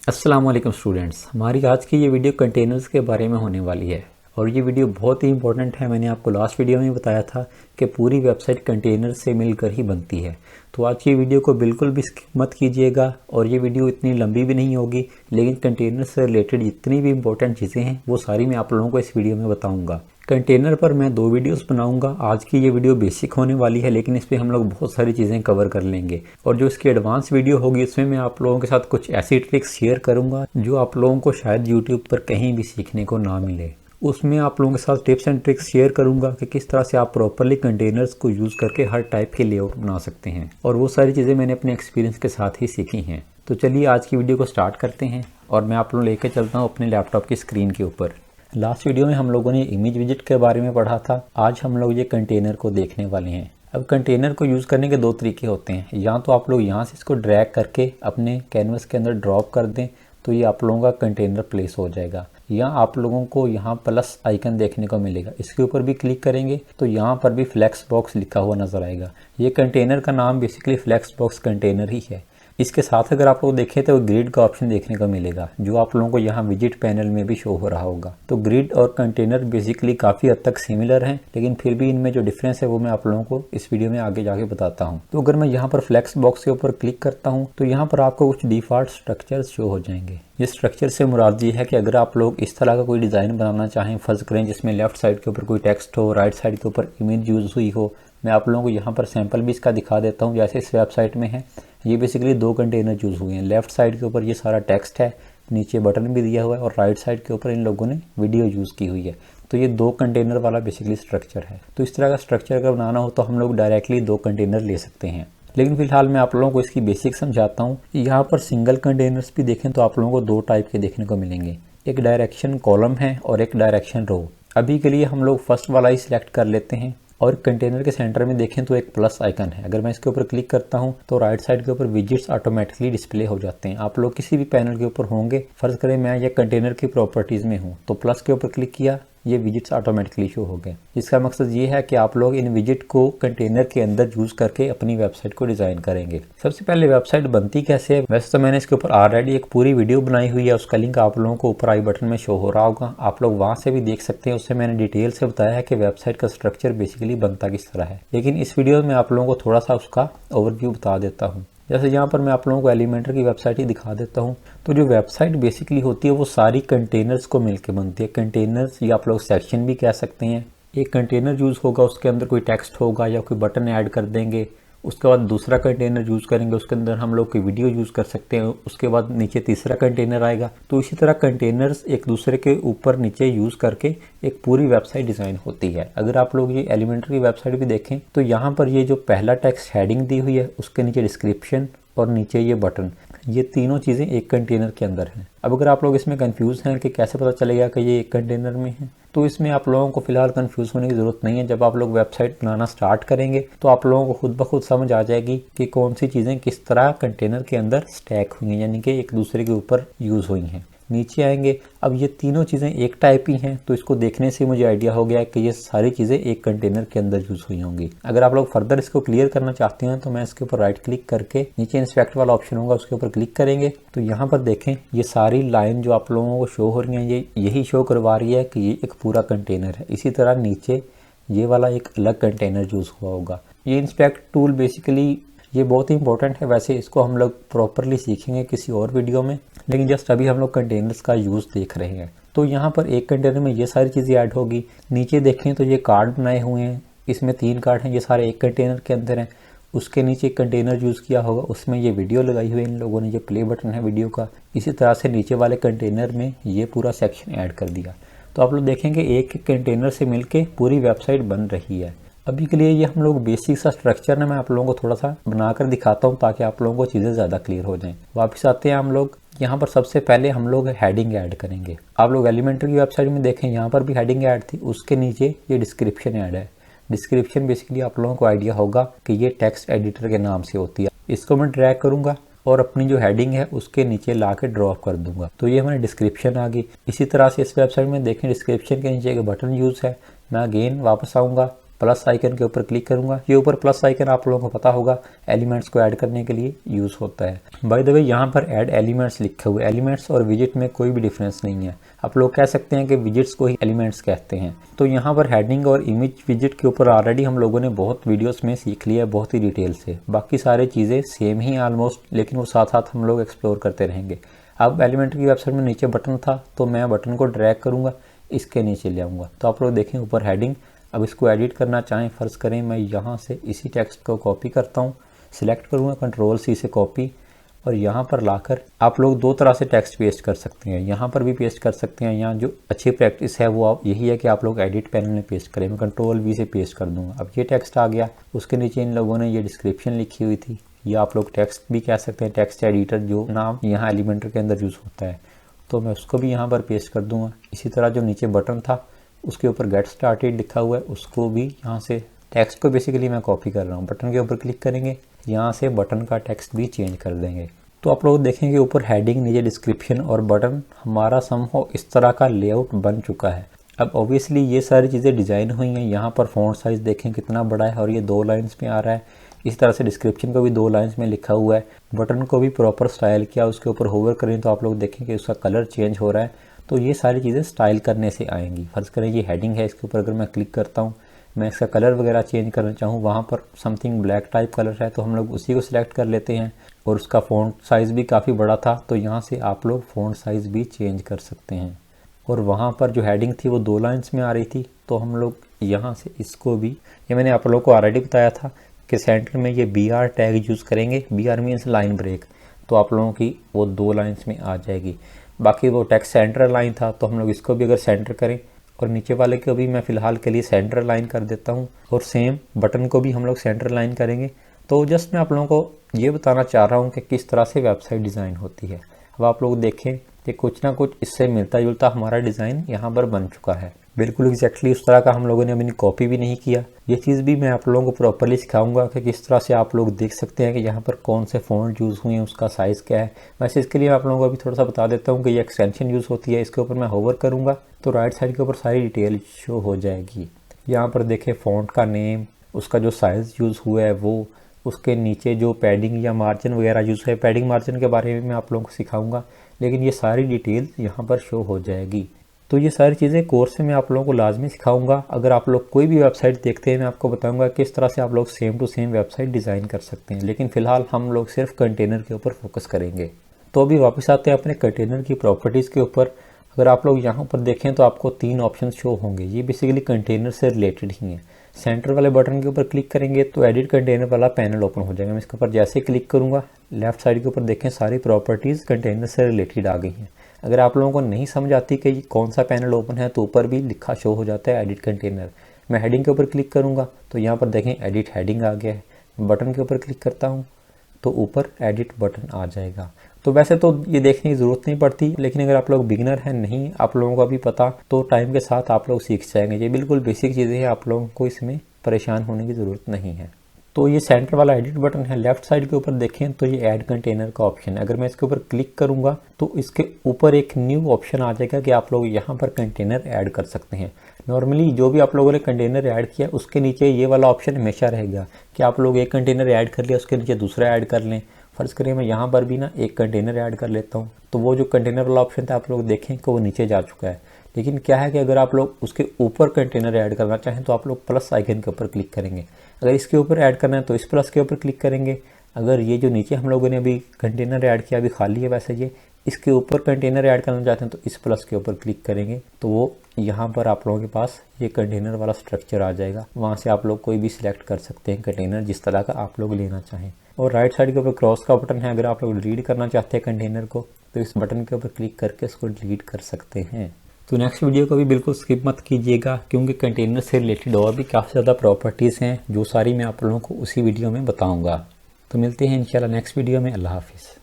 अस्सलाम वालेकुम स्टूडेंट्स, हमारी आज की ये वीडियो कंटेनर्स के बारे में होने वाली है और ये वीडियो बहुत ही इंपॉर्टेंट है। मैंने आपको लास्ट वीडियो में बताया था कि पूरी वेबसाइट कंटेनर से मिलकर ही बनती है। तो आज की वीडियो को बिल्कुल भी स्किप मत कीजिएगा और ये वीडियो इतनी लंबी भी नहीं होगी, लेकिन कंटेनर से रिलेटेड जितनी भी इंपॉर्टेंट चीज़ें हैं वो सारी मैं आप लोगों को इस वीडियो में बताऊँगा। कंटेनर पर मैं 2 वीडियोस बनाऊंगा। आज की ये वीडियो बेसिक होने वाली है, लेकिन इस पे हम लोग बहुत सारी चीज़ें कवर कर लेंगे और जो इसकी एडवांस वीडियो होगी इसमें मैं आप लोगों के साथ कुछ ऐसी ट्रिक्स शेयर करूंगा जो आप लोगों को शायद यूट्यूब पर कहीं भी सीखने को ना मिले। उसमें आप लोगों के साथ टिप्स एंड ट्रिक्स शेयर करूंगा कि किस तरह से आप प्रॉपरली कंटेनर्स को यूज़ करके हर टाइप के लेआउट बना सकते हैं, और वो सारी चीज़ें मैंने अपने एक्सपीरियंस के साथ ही सीखी हैं। तो चलिए आज की वीडियो को स्टार्ट करते हैं और मैं आप लोगों लेकर चलता हूँ अपने लैपटॉप की स्क्रीन के ऊपर। लास्ट वीडियो में हम लोगों ने इमेज विजिट के बारे में पढ़ा था। आज हम लोग ये कंटेनर को देखने वाले हैं। अब कंटेनर को यूज़ करने के 2 तरीके होते हैं। या तो आप लोग यहाँ से इसको ड्रैग करके अपने कैनवस के अंदर ड्रॉप कर दें तो ये आप लोगों का कंटेनर प्लेस हो जाएगा, या आप लोगों को यहाँ प्लस आइकन देखने को मिलेगा। इसके ऊपर भी क्लिक करेंगे तो यहाँ पर भी फ्लेक्स बॉक्स लिखा हुआ नज़र आएगा। ये कंटेनर का नाम बेसिकली फ्लेक्स बॉक्स कंटेनर ही है। इसके साथ अगर आप लोग देखें तो ग्रिड का ऑप्शन देखने को मिलेगा, जो आप लोगों को यहाँ विजिट पैनल में भी शो हो रहा होगा। तो ग्रिड और कंटेनर बेसिकली काफ़ी हद तक सिमिलर हैं, लेकिन फिर भी इनमें जो डिफरेंस है वो मैं आप लोगों को इस वीडियो में आगे जाके बताता हूँ। तो अगर मैं यहाँ पर फ्लेक्स बॉक्स के ऊपर क्लिक करता हूँ तो यहाँ पर आपको कुछ डिफ़ॉल्ट स्ट्रक्चर्स शो हो जाएंगे। ये स्ट्रक्चर से मुराद ये है कि अगर आप लोग इस तरह का कोई डिज़ाइन बनाना चाहें, फर्ज करें जिसमें लेफ्ट साइड के ऊपर कोई टेक्स्ट हो, राइट साइड के ऊपर इमेज यूज़ हुई हो। मैं आप लोगों को यहाँ पर सैंपल भी इसका दिखा देता हूँ। जैसे इस वेबसाइट में है, ये बेसिकली 2 कंटेनर यूज़ हुए हैं। लेफ्ट साइड के ऊपर ये सारा टेक्स्ट है, नीचे बटन भी दिया हुआ है, और राइट साइड के ऊपर इन लोगों ने वीडियो यूज़ की हुई है। तो ये 2 कंटेनर वाला बेसिकली स्ट्रक्चर है। तो इस तरह का स्ट्रक्चर अगर बनाना हो तो हम लोग डायरेक्टली 2 कंटेनर ले सकते हैं, लेकिन फिलहाल मैं आप लोगों को इसकी बेसिक समझाता हूँ। यहाँ पर सिंगल कंटेनर्स भी देखें तो आप लोगों को 2 टाइप के देखने को मिलेंगे। एक डायरेक्शन कॉलम है और एक डायरेक्शन रो। अभी के लिए हम लोग फर्स्ट वाला ही सिलेक्ट कर लेते हैं। और कंटेनर के सेंटर में देखें तो एक प्लस आइकन है। अगर मैं इसके ऊपर क्लिक करता हूं तो राइट साइड के ऊपर विजिट्स ऑटोमेटिकली डिस्प्ले हो जाते हैं। आप लोग किसी भी पैनल के ऊपर होंगे, फर्ज करें मैं ये कंटेनर की प्रॉपर्टीज़ में हूं तो प्लस के ऊपर क्लिक किया, ये विजिट्स ऑटोमेटिकली शो हो गए। इसका मकसद ये है कि आप लोग इन विजिट को कंटेनर के अंदर यूज़ करके अपनी वेबसाइट को डिज़ाइन करेंगे। सबसे पहले वेबसाइट बनती कैसे है, वैसे तो मैंने इसके ऊपर ऑलरेडी एक पूरी वीडियो बनाई हुई है, उसका लिंक आप लोगों को ऊपर आई बटन में शो हो रहा होगा। आप लोग वहाँ से भी देख सकते हैं। उससे मैंने डिटेल से बताया है कि वेबसाइट का स्ट्रक्चर बेसिकली बनता किस तरह है, लेकिन इस वीडियो में आप लोगों को थोड़ा सा उसका ओवरव्यू बता देता हूँ। जैसे यहाँ पर मैं आप लोगों को एलिमेंटर की वेबसाइट ही दिखा देता हूँ। तो जो वेबसाइट बेसिकली होती है वो सारी कंटेनर्स को मिलकर बनती है। कंटेनर्स या आप लोग सेक्शन भी कह सकते हैं। एक कंटेनर यूज़ होगा, उसके अंदर कोई टेक्स्ट होगा या कोई बटन ऐड कर देंगे। उसके बाद दूसरा कंटेनर यूज़ करेंगे, उसके अंदर हम लोग कोई वीडियो यूज़ कर सकते हैं। उसके बाद नीचे तीसरा कंटेनर आएगा। तो इसी तरह कंटेनर्स एक दूसरे के ऊपर नीचे यूज़ करके एक पूरी वेबसाइट डिज़ाइन होती है। अगर आप लोग ये एलिमेंटर की वेबसाइट भी देखें तो यहाँ पर ये जो पहला टेक्स्ट हेडिंग दी हुई है, उसके नीचे डिस्क्रिप्शन और नीचे ये बटन, ये तीनों चीज़ें एक कंटेनर के अंदर हैं। अब अगर आप लोग इसमें कंफ्यूज हैं कि कैसे पता चलेगा कि ये एक कंटेनर में है, तो इसमें आप लोगों को फिलहाल कंफ्यूज होने की ज़रूरत नहीं है। जब आप लोग वेबसाइट बनाना स्टार्ट करेंगे तो आप लोगों को खुद ब खुद समझ आ जाएगी कि कौन सी चीज़ें किस तरह कंटेनर के अंदर स्टैक हुई हैं, यानी कि एक दूसरे के ऊपर यूज़ हुई हैं। नीचे आएंगे, अब ये तीनों चीज़ें एक टाइप ही हैं, तो इसको देखने से मुझे आइडिया हो गया कि ये सारी चीज़ें एक कंटेनर के अंदर यूज़ हुई होंगी। अगर आप लोग फर्दर इसको क्लियर करना चाहते हैं तो मैं इसके ऊपर राइट क्लिक करके नीचे इंस्पेक्ट वाला ऑप्शन होगा, उसके ऊपर क्लिक करेंगे तो यहाँ पर देखें ये सारी लाइन जो आप लोगों को शो हो रही हैं, ये यही शो करवा रही है कि ये एक पूरा कंटेनर है। इसी तरह नीचे ये वाला एक अलग कंटेनर यूज़ हुआ होगा। ये इंस्पेक्ट टूल बेसिकली ये बहुत ही इंपॉर्टेंट है। वैसे इसको हम लोग प्रॉपरली सीखेंगे किसी और वीडियो में, लेकिन जस्ट अभी हम लोग कंटेनर्स का यूज़ देख रहे हैं। तो यहाँ पर एक कंटेनर में ये सारी चीज़ें ऐड होगी। नीचे देखें तो ये कार्ड बनाए हुए हैं, इसमें 3 कार्ड हैं, ये सारे एक कंटेनर के अंदर हैं। उसके नीचे एक कंटेनर यूज़ किया होगा, उसमें ये वीडियो लगाई हुई है इन लोगों ने, ये प्ले बटन है वीडियो का। इसी तरह से नीचे वाले कंटेनर में ये पूरा सेक्शन ऐड कर दिया। तो आप लोग देखेंगे एक एक कंटेनर से मिलके पूरी वेबसाइट बन रही है। अभी के लिए ये हम लोग बेसिक सा स्ट्रक्चर है, मैं आप लोगों को थोड़ा सा बनाकर दिखाता हूँ ताकि आप लोगों को चीज़ें ज़्यादा क्लियर हो जाएं। वापस आते हैं हम लोग। यहाँ पर सबसे पहले हम लोग हेडिंग ऐड करेंगे। आप लोग एलिमेंटर की वेबसाइट में देखें, यहाँ पर भी हेडिंग ऐड थी, उसके नीचे ये डिस्क्रिप्शन ऐड है। डिस्क्रिप्शन बेसिकली आप लोगों को आइडिया होगा कि ये टेक्स्ट एडिटर के नाम से होती है। इसको मैं ड्रैग करूँगा और अपनी जो हेडिंग है उसके नीचे ला के ड्रॉप कर दूंगा, तो ये हमारी डिस्क्रिप्शन आ गई। इसी तरह से इस वेबसाइट में देखें डिस्क्रिप्शन के नीचे एक बटन यूज़ है। मैं अगेन वापस आऊँगा, प्लस आइकन के ऊपर क्लिक करूंगा। ये ऊपर प्लस आइकन आप लोगों को पता होगा एलिमेंट्स को ऐड करने के लिए यूज़ होता है। बाय द वे यहाँ पर ऐड एलिमेंट्स लिखे हुए, एलिमेंट्स और विजिट में कोई भी डिफरेंस नहीं है। आप लोग कह सकते हैं कि विजिट्स को ही एलिमेंट्स कहते हैं। तो यहाँ पर हेडिंग और इमेज विजिट के ऊपर ऑलरेडी हम लोगों ने बहुत वीडियोस में सीख लिया है बहुत ही डिटेल से। बाकी सारी चीज़ें सेम ही ऑलमोस्ट, लेकिन वो साथ साथ हम लोग एक्सप्लोर करते रहेंगे। अब एलिमेंटर की वेबसाइट में नीचे बटन था तो मैं बटन को ड्रैग करूँगा, इसके नीचे ले आऊँगा तो आप लोग देखें ऊपर हेडिंग। अब इसको एडिट करना चाहें, फ़र्ज़ करें मैं यहाँ से इसी टेक्स्ट को कॉपी करता हूँ, सिलेक्ट करूँगा Ctrl+C से कॉपी, और यहाँ पर लाकर आप लोग दो तरह से टेक्स्ट पेस्ट कर सकते हैं। यहाँ पर भी पेस्ट कर सकते हैं। यहाँ जो अच्छी प्रैक्टिस है वो यही है कि आप लोग एडिट पैनल में पेस्ट करें। मैं Ctrl+V से पेस्ट कर दूँगा। अब ये टेक्स्ट आ गया, उसके नीचे इन लोगों ने ये डिस्क्रिप्शन लिखी हुई थी, या आप लोग टेक्स्ट भी कह सकते हैं, टेक्स्ट एडिटर जो नाम यहाँ एलिमेंटर के अंदर यूज़ होता है। तो मैं उसको भी यहाँ पर पेस्ट कर दूँगा। इसी तरह जो नीचे बटन था उसके ऊपर गेट स्टार्टेड लिखा हुआ है, उसको भी यहाँ से टेक्स्ट को बेसिकली मैं कॉपी कर रहा हूँ। बटन के ऊपर क्लिक करेंगे, यहाँ से बटन का टेक्स्ट भी चेंज कर देंगे। तो आप लोग देखेंगे ऊपर हेडिंग, नीचे डिस्क्रिप्शन और बटन, हमारा समहाउ इस तरह का लेआउट बन चुका है। अब ऑब्वियसली ये सारी चीज़ें डिज़ाइन हुई हैं। यहाँ पर फ़ॉन्ट साइज़ देखें कितना बड़ा है और ये 2 लाइन्स में आ रहा है। इस तरह से डिस्क्रिप्शन को भी 2 लाइन्स में लिखा हुआ है। बटन को भी प्रॉपर स्टाइल किया, उसके ऊपर होवर करें तो आप लोग देखें कि उसका कलर चेंज हो रहा है। तो ये सारी चीज़ें स्टाइल करने से आएंगी। फ़र्ज़ करें ये हेडिंग है, इसके ऊपर अगर मैं क्लिक करता हूँ, मैं इसका कलर वगैरह चेंज करना चाहूँ, वहाँ पर समथिंग ब्लैक टाइप कलर है तो हम लोग उसी को सिलेक्ट कर लेते हैं। और उसका फ़ॉन्ट साइज़ भी काफ़ी बड़ा था तो यहाँ से आप लोग फ़ॉन्ट साइज़ भी चेंज कर सकते हैं। और वहाँ पर जो हेडिंग थी वो 2 लाइन्स में आ रही थी तो हम लोग यहाँ से इसको भी, ये मैंने आप लोगों को ऑलरेडी बताया था कि सेंटर में ये BR टैग यूज़ करेंगे। BR मीन्स लाइन ब्रेक, तो आप लोगों की वो 2 लाइन्स में आ जाएगी। बाकी वो टेक्स्ट सेंटर लाइन था तो हम लोग इसको भी अगर सेंटर करें, और नीचे वाले को भी मैं फ़िलहाल के लिए सेंटर लाइन कर देता हूँ, और सेम बटन को भी हम लोग सेंटर लाइन करेंगे। तो जस्ट मैं आप लोगों को ये बताना चाह रहा हूँ कि किस तरह से वेबसाइट डिज़ाइन होती है। अब आप लोग देखें कि कुछ ना कुछ इससे मिलता जुलता हमारा डिज़ाइन यहाँ पर बन चुका है। बिल्कुल एग्जैक्टली उस तरह का हम लोगों ने अभी कॉपी भी नहीं किया। ये चीज़ भी मैं आप लोगों को प्रॉपर्ली सिखाऊंगा कि किस तरह से आप लोग देख सकते हैं कि यहाँ पर कौन से फ़ॉन्ट यूज़ हुए हैं, उसका साइज़ क्या है। वैसे इसके लिए आप लोगों को अभी थोड़ा सा बता देता हूँ कि ये एक्सटेंशन यूज़ होती है। इसके ऊपर मैं होवर करूँगा तो राइट साइड के ऊपर सारी डिटेल शो हो जाएगी। यहाँ पर देखें फ़ॉन्ट का नेम, उसका जो साइज़ यूज़ हुआ है वो, उसके नीचे जो पैडिंग या मार्जिन वगैरह यूज़ है, पैडिंग मार्जिन के बारे में मैं आप लोगों को सिखाऊंगा, लेकिन ये सारी डिटेल यहाँ पर शो हो जाएगी। तो ये सारी चीज़ें कोर्स में मैं आप लोगों को लाजमी सिखाऊंगा। अगर आप लोग कोई भी वेबसाइट देखते हैं मैं आपको बताऊंगा किस तरह से आप लोग same to same website design कर सकते हैं, लेकिन फ़िलहाल हम लोग सिर्फ कंटेनर के ऊपर फोकस करेंगे। तो अभी वापस आते हैं अपने कंटेनर की प्रॉपर्टीज़ के ऊपर। अगर आप लोग यहाँ पर देखें तो आपको 3 ऑप्शन शो होंगे। ये बेसिकली कंटेनर से रिलेटेड ही हैं। सेंटर वाले बटन के ऊपर क्लिक करेंगे तो एडिट कंटेनर वाला पैनल ओपन हो जाएगा। मैं इसके ऊपर जैसे ही क्लिक करूँगा, लेफ्ट साइड के ऊपर देखें सारी प्रॉपर्टीज़ कंटेनर से रिलेटेड आ गई हैं। अगर आप लोगों को नहीं समझ आती कि कौन सा पैनल ओपन है तो ऊपर भी लिखा शो हो जाता है एडिट कंटेनर। मैं हेडिंग के ऊपर क्लिक करूँगा तो यहाँ पर देखें एडिट हेडिंग आ गया है। बटन के ऊपर क्लिक करता हूँ तो ऊपर एडिट बटन आ जाएगा। तो वैसे तो ये देखने की ज़रूरत नहीं पड़ती, लेकिन अगर आप लोग बिगिनर हैं, नहीं आप लोगों को अभी पता, तो टाइम के साथ आप लोग सीख जाएंगे। ये बिल्कुल बेसिक चीज़ें हैं, आप लोगों को इसमें परेशान होने की ज़रूरत नहीं है। तो ये सेंटर वाला एडिट बटन है। लेफ्ट साइड के ऊपर देखें तो ये ऐड कंटेनर का ऑप्शन है। अगर मैं इसके ऊपर क्लिक करूंगा तो इसके ऊपर एक न्यू ऑप्शन आ जाएगा कि आप लोग यहाँ पर कंटेनर ऐड कर सकते हैं। नॉर्मली जो भी आप लोगों ने कंटेनर ऐड किया उसके नीचे ये वाला ऑप्शन हमेशा रहेगा कि आप लोग एक कंटेनर ऐड कर लिया उसके नीचे दूसरा ऐड कर लें। फ़र्ज़ करिए मैं यहाँ पर भी ना एक कंटेनर ऐड कर लेता हूँ तो वो जो कंटेनर वाला ऑप्शन था आप लोग देखें कि वो नीचे जा चुका है। लेकिन क्या है कि अगर आप लोग उसके ऊपर कंटेनर ऐड करना चाहें तो आप लोग प्लस आइकन के ऊपर क्लिक करेंगे। अगर इसके ऊपर ऐड करना है तो इस प्लस के ऊपर क्लिक करेंगे। अगर ये जो नीचे हम लोगों ने अभी कंटेनर ऐड किया, अभी खाली है वैसे ये, इसके ऊपर कंटेनर ऐड करना चाहते हैं तो इस प्लस के ऊपर क्लिक करेंगे तो वो यहाँ पर आप लोगों के पास ये कंटेनर वाला स्ट्रक्चर आ जाएगा। वहाँ से आप लोग कोई भी सिलेक्ट कर सकते हैं कंटेनर जिस तरह का आप लोग लेना चाहें। और राइट साइड के ऊपर क्रॉस का बटन है। अगर आप लोग डिलीट करना चाहते हैं कंटेनर को तो इस बटन के ऊपर क्लिक करके इसको डिलीट कर सकते हैं। तो नेक्स्ट वीडियो को भी बिल्कुल स्किप मत कीजिएगा, क्योंकि कंटेनर से रिलेटेड और भी काफ़ी ज़्यादा प्रॉपर्टीज़ हैं जो सारी मैं आप लोगों को उसी वीडियो में बताऊंगा। तो मिलते हैं इंशाल्लाह नेक्स्ट वीडियो में। अल्लाह हाफिज़।